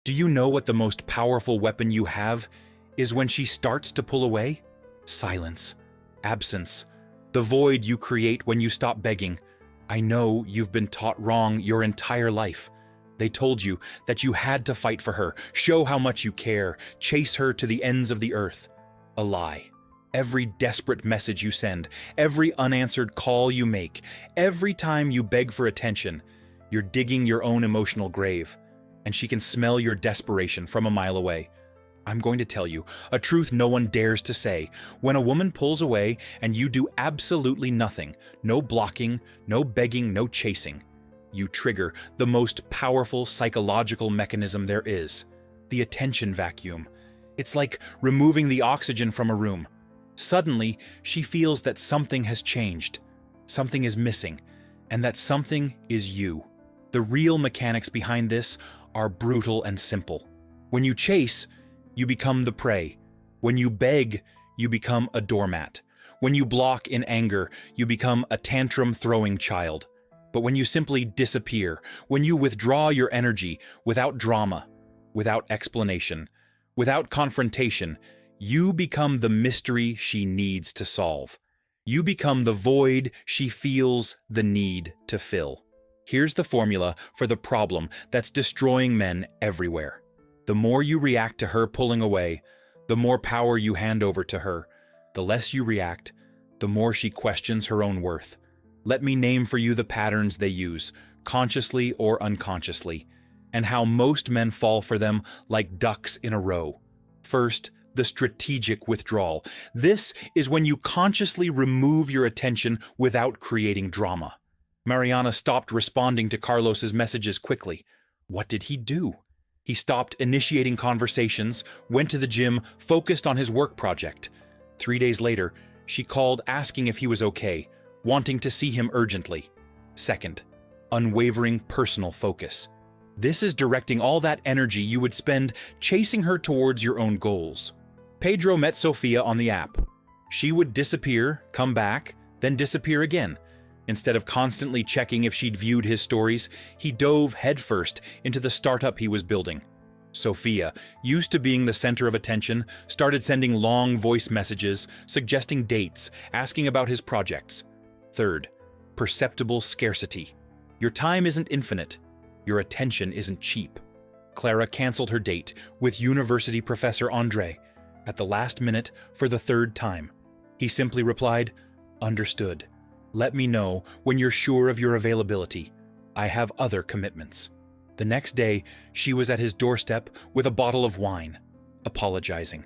Do you know what the most powerful weapon you have is when she starts to pull away? Silence, absence, the void you create when you stop begging. I know you've been taught wrong your entire life. They told you that you had to fight for her, show how much you care, chase her to the ends of the earth. A lie. Every desperate message you send, every unanswered call you make, every time you beg for attention, you're digging your own emotional grave, and she can smell your desperation from a mile away. I'm going to tell you a truth no one dares to say. When a woman pulls away and you do absolutely nothing, no blocking, no begging, no chasing, you trigger the most powerful psychological mechanism there is, the attention vacuum. It's like removing the oxygen from a room. Suddenly, she feels that something has changed, something is missing, and that something is you. The real mechanics behind this are brutal and simple. When you chase, you become the prey. When you beg, you become a doormat. When you block in anger, you become a tantrum-throwing child. But when you simply disappear, when you withdraw your energy without drama, without explanation, without confrontation, you become the mystery she needs to solve. You become the void she feels the need to fill. Here's the formula for the problem that's destroying men everywhere. The more you react to her pulling away, the more power you hand over to her. The less you react, the more she questions her own worth. Let me name for you the patterns they use, consciously or unconsciously, and how most men fall for them like ducks in a row. First, the strategic withdrawal. This is when you consciously remove your attention without creating drama. Mariana stopped responding to Carlos's messages quickly. What did he do? He stopped initiating conversations, went to the gym, focused on his work project. 3 days later, she called asking if he was okay, wanting to see him urgently. Second, unwavering personal focus. This is directing all that energy you would spend chasing her towards your own goals. Pedro met Sofia on the app. She would disappear, come back, then disappear again. Instead of constantly checking if she'd viewed his stories, he dove headfirst into the startup he was building. Sofia, used to being the center of attention, started sending long voice messages, suggesting dates, asking about his projects. Third, perceptible scarcity. Your time isn't infinite. Your attention isn't cheap. Clara canceled her date with university professor Andre at the last minute for the 3rd time. He simply replied, "Understood. Let me know when you're sure of your availability. I have other commitments." The next day, she was at his doorstep with a bottle of wine, apologizing.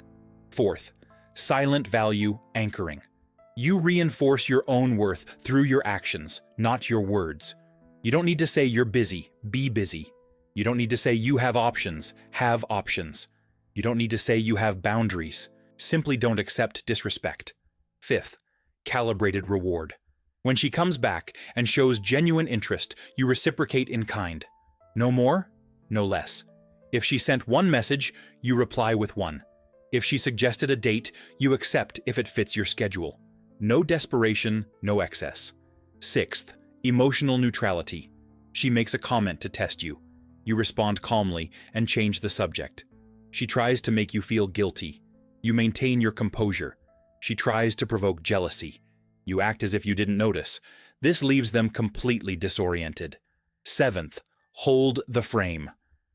Fourth, silent value anchoring. You reinforce your own worth through your actions, not your words. You don't need to say you're busy, be busy. You don't need to say you have options, have options. You don't need to say you have boundaries. Simply don't accept disrespect. Fifth, calibrated reward. When she comes back and shows genuine interest, you reciprocate in kind. No more, no less. If she sent one message, you reply with one. If she suggested a date, you accept if it fits your schedule. No desperation, no excess. Sixth, emotional neutrality. She makes a comment to test you. You respond calmly and change the subject. She tries to make you feel guilty. You maintain your composure. She tries to provoke jealousy. You act as if you didn't notice. This leaves them completely disoriented. Seventh, hold the frame.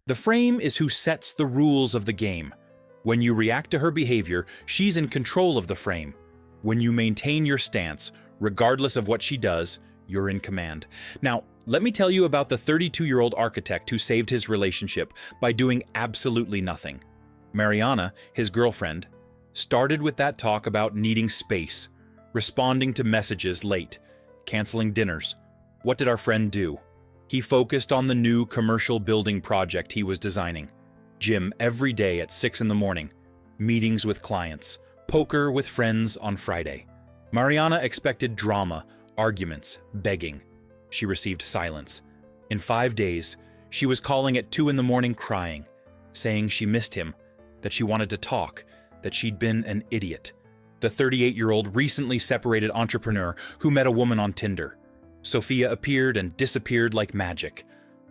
The frame is who sets the rules of the game. When you react to her behavior, she's in control of the frame. When you maintain your stance, regardless of what she does, you're in command. Now, let me tell you about the 32-year-old architect who saved his relationship by doing absolutely nothing. Mariana, his girlfriend, started with that talk about needing space, responding to messages late, canceling dinners. What did our friend do? He focused on the new commercial building project he was designing. Gym every day at 6 in the morning, meetings with clients, poker with friends on Friday. Mariana expected drama, arguments, begging. She received silence. In 5 days, she was calling at 2 in the morning crying, saying she missed him, that she wanted to talk, that she'd been an idiot. The 38-year-old recently separated entrepreneur who met a woman on Tinder. Sofia appeared and disappeared like magic.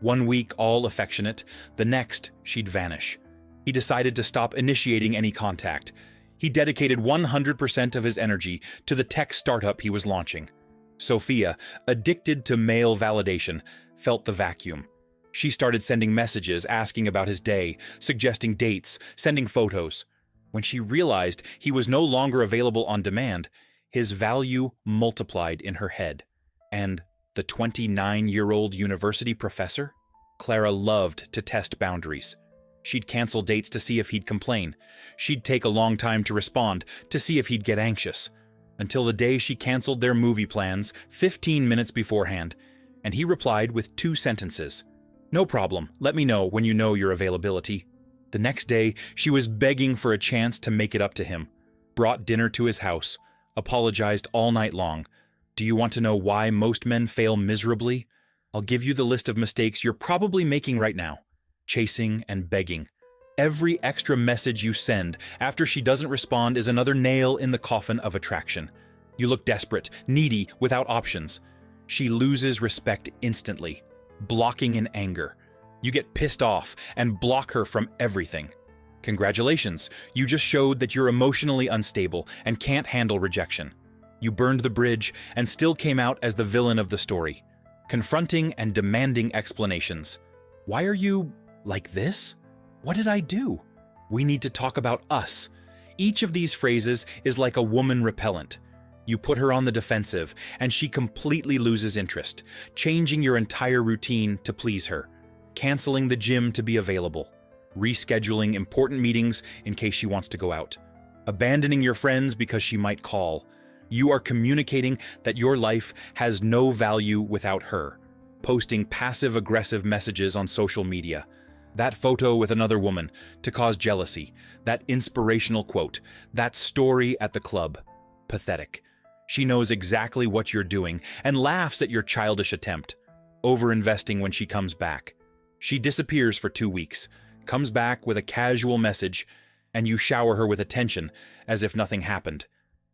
1 week all affectionate, the next she'd vanish. He decided to stop initiating any contact. He dedicated 100% of his energy to the tech startup he was launching. Sophia, addicted to male validation, felt the vacuum. She started sending messages asking about his day, suggesting dates, sending photos. When she realized he was no longer available on demand, his value multiplied in her head. And the 29-year-old university professor? Clara loved to test boundaries. She'd cancel dates to see if he'd complain. She'd take a long time to respond to see if he'd get anxious. Until the day she canceled their movie plans 15 minutes beforehand, and he replied with 2 sentences. "No problem, let me know when you know your availability." The next day, she was begging for a chance to make it up to him. Brought dinner to his house, apologized all night long. Do you want to know why most men fail miserably? I'll give you the list of mistakes you're probably making right now. Chasing and begging. Every extra message you send after she doesn't respond is another nail in the coffin of attraction. You look desperate, needy, without options. She loses respect instantly, blocking in anger. You get pissed off and block her from everything. Congratulations, you just showed that you're emotionally unstable and can't handle rejection. You burned the bridge and still came out as the villain of the story, confronting and demanding explanations. Why are you like this? What did I do? We need to talk about us. Each of these phrases is like a woman repellent. You put her on the defensive, and she completely loses interest, changing your entire routine to please her, canceling the gym to be available, rescheduling important meetings in case she wants to go out, abandoning your friends because she might call. You are communicating that your life has no value without her, posting passive-aggressive messages on social media. That photo with another woman to cause jealousy, that inspirational quote, that story at the club. Pathetic. She knows exactly what you're doing and laughs at your childish attempt, overinvesting when she comes back. She disappears for 2 weeks, comes back with a casual message, and you shower her with attention as if nothing happened.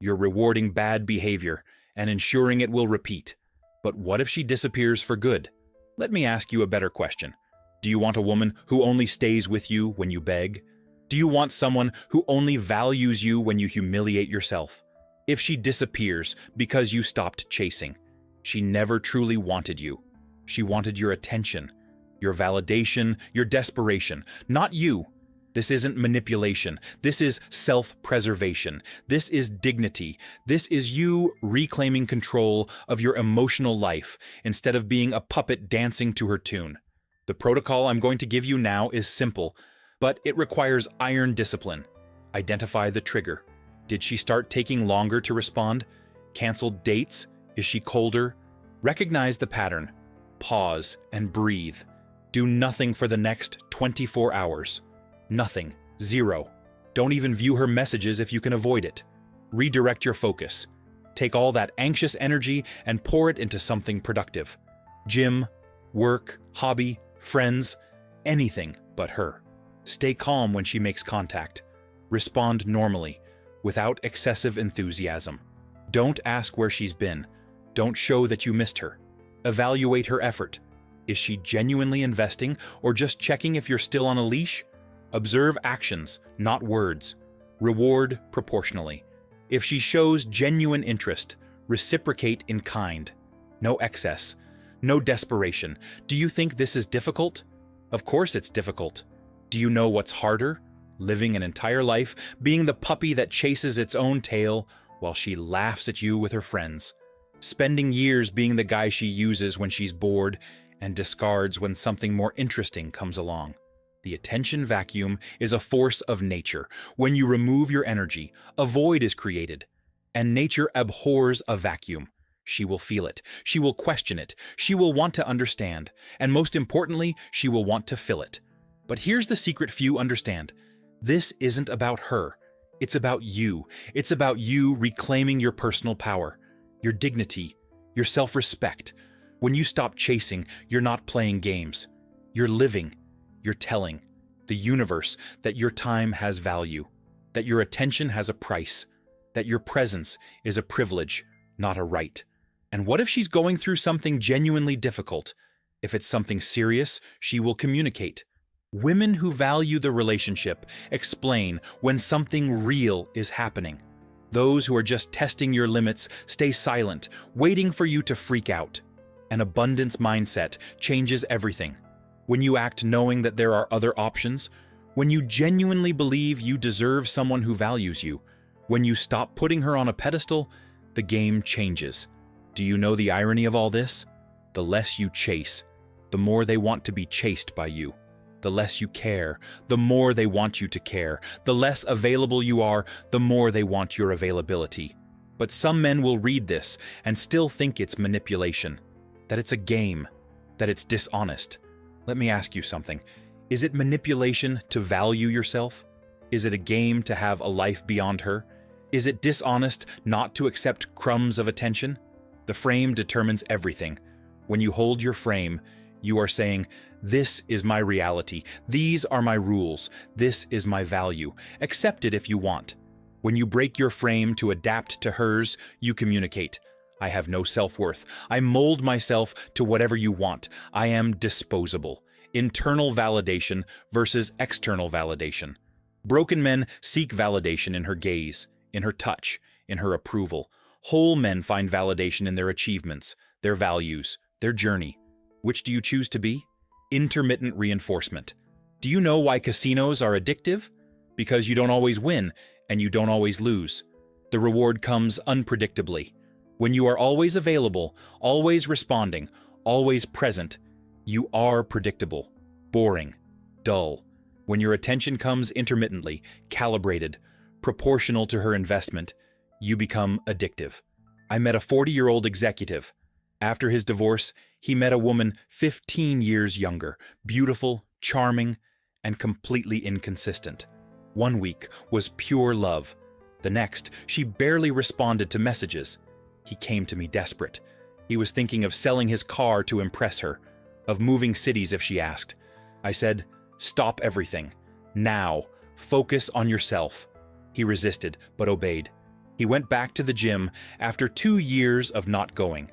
You're rewarding bad behavior and ensuring it will repeat. But what if she disappears for good? Let me ask you a better question. Do you want a woman who only stays with you when you beg? Do you want someone who only values you when you humiliate yourself? If she disappears because you stopped chasing, she never truly wanted you. She wanted your attention, your validation, your desperation, not you. This isn't manipulation. This is self-preservation. This is dignity. This is you reclaiming control of your emotional life instead of being a puppet dancing to her tune. The protocol I'm going to give you now is simple, but it requires iron discipline. Identify the trigger. Did she start taking longer to respond? Canceled dates? Is she colder? Recognize the pattern. Pause and breathe. Do nothing for the next 24 hours. Nothing. Zero. Don't even view her messages if you can avoid it. Redirect your focus. Take all that anxious energy and pour it into something productive. Gym, work, hobby, friends, anything but her. Stay calm when she makes contact. Respond normally, without excessive enthusiasm. Don't ask where she's been. Don't show that you missed her. Evaluate her effort. Is she genuinely investing or just checking if you're still on a leash? Observe actions, not words. Reward proportionally. If she shows genuine interest, reciprocate in kind. No excess. No desperation. Do you think this is difficult? Of course it's difficult. Do you know what's harder? Living an entire life, being the puppy that chases its own tail while she laughs at you with her friends. Spending years being the guy she uses when she's bored and discards when something more interesting comes along. The attention vacuum is a force of nature. When you remove your energy, a void is created. And nature abhors a vacuum. She will feel it. She will question it. She will want to understand. And most importantly, she will want to fill it. But here's the secret few understand. This isn't about her. It's about you. It's about you reclaiming your personal power, your dignity, your self-respect. When you stop chasing, you're not playing games. You're living. You're telling the universe that your time has value, that your attention has a price, that your presence is a privilege, not a right. And what if she's going through something genuinely difficult? If it's something serious, she will communicate. Women who value the relationship explain when something real is happening. Those who are just testing your limits stay silent, waiting for you to freak out. An abundance mindset changes everything. When you act knowing that there are other options, when you genuinely believe you deserve someone who values you, when you stop putting her on a pedestal, the game changes. Do you know the irony of all this? The less you chase, the more they want to be chased by you. The less you care, the more they want you to care. The less available you are, the more they want your availability. But some men will read this and still think it's manipulation, that it's a game, that it's dishonest. Let me ask you something. Is it manipulation to value yourself? Is it a game to have a life beyond her? Is it dishonest not to accept crumbs of attention? The frame determines everything. When you hold your frame, you are saying, "This is my reality. These are my rules. This is my value. Accept it if you want." When you break your frame to adapt to hers, you communicate, "I have no self-worth. I mold myself to whatever you want. I am disposable." Internal validation versus external validation. Broken men seek validation in her gaze, in her touch, in her approval. Whole men find validation in their achievements, their values, their journey. Which do you choose to be? Intermittent reinforcement. Do you know why casinos are addictive? Because you don't always win, and you don't always lose. The reward comes unpredictably. When you are always available, always responding, always present, you are predictable, boring, dull. When your attention comes intermittently, calibrated, proportional to her investment, you become addictive. I met a 40-year-old executive. After his divorce, he met a woman 15 years younger, beautiful, charming, and completely inconsistent. One week was pure love. The next, she barely responded to messages. He came to me desperate. He was thinking of selling his car to impress her, of moving cities if she asked. I said, "Stop everything. Now. Focus on yourself." He resisted, but obeyed. He went back to the gym after 2 years of not going.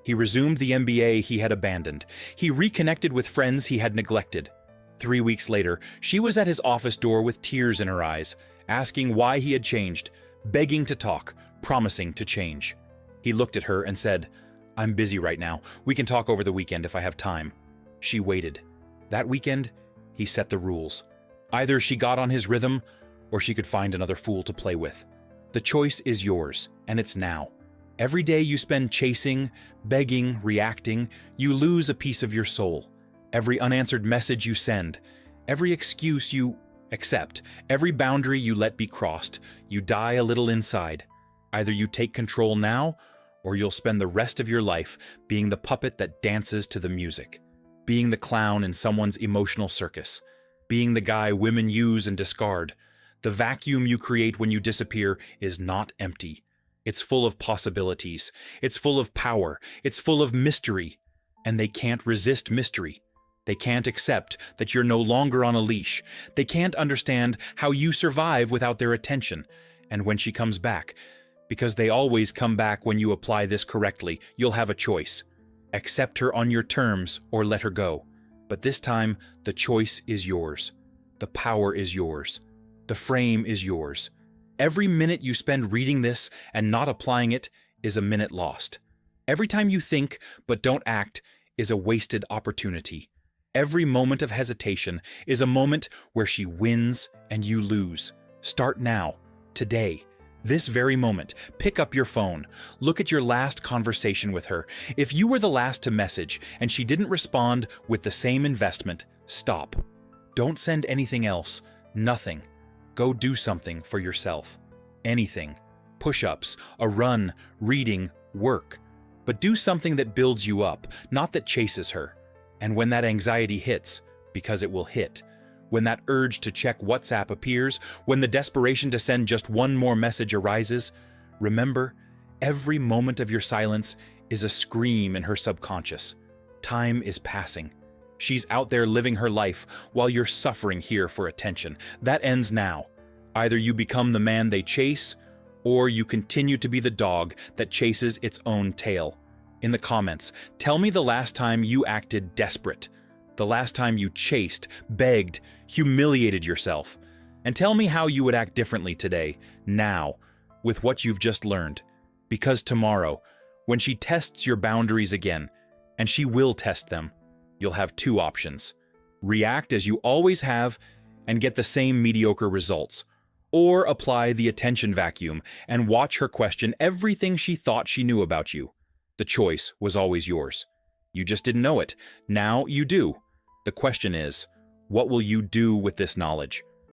He resumed the MBA he had abandoned. He reconnected with friends he had neglected. 3 weeks later, she was at his office door with tears in her eyes, asking why he had changed, begging to talk, promising to change. He looked at her and said, "I'm busy right now. We can talk over the weekend if I have time." She waited. That weekend, he set the rules. Either she got on his rhythm, or she could find another fool to play with. The choice is yours, and it's now. Every day you spend chasing, begging, reacting, you lose a piece of your soul. Every unanswered message you send, every excuse you accept, every boundary you let be crossed, you die a little inside. Either you take control now, or you'll spend the rest of your life being the puppet that dances to the music, being the clown in someone's emotional circus, being the guy women use and discard. The vacuum you create when you disappear is not empty. It's full of possibilities. It's full of power. It's full of mystery. And they can't resist mystery. They can't accept that you're no longer on a leash. They can't understand how you survive without their attention. And when she comes back, because they always come back when you apply this correctly, you'll have a choice. Accept her on your terms or let her go. But this time, the choice is yours. The power is yours. The frame is yours. Every minute you spend reading this and not applying it is a minute lost. Every time you think but don't act is a wasted opportunity. Every moment of hesitation is a moment where she wins and you lose. Start now, today, this very moment. Pick up your phone. Look at your last conversation with her. If you were the last to message and she didn't respond with the same investment, stop. Don't send anything else. Nothing. Go do something for yourself. Anything. Push-ups, a run, reading, work. But do something that builds you up, not that chases her. And when that anxiety hits, because it will hit, when that urge to check WhatsApp appears, when the desperation to send just one more message arises, remember, every moment of your silence is a scream in her subconscious. Time is passing. She's out there living her life while you're suffering here for attention. That ends now. Either you become the man they chase, or you continue to be the dog that chases its own tail. In the comments, tell me the last time you acted desperate, the last time you chased, begged, humiliated yourself. And tell me how you would act differently today, now, with what you've just learned. Because tomorrow, when she tests your boundaries again, and she will test them, you'll have two options. React as you always have and get the same mediocre results, or apply the attention vacuum and watch her question everything she thought she knew about you. The choice was always yours. You just didn't know it. Now you do. The question is, what will you do with this knowledge?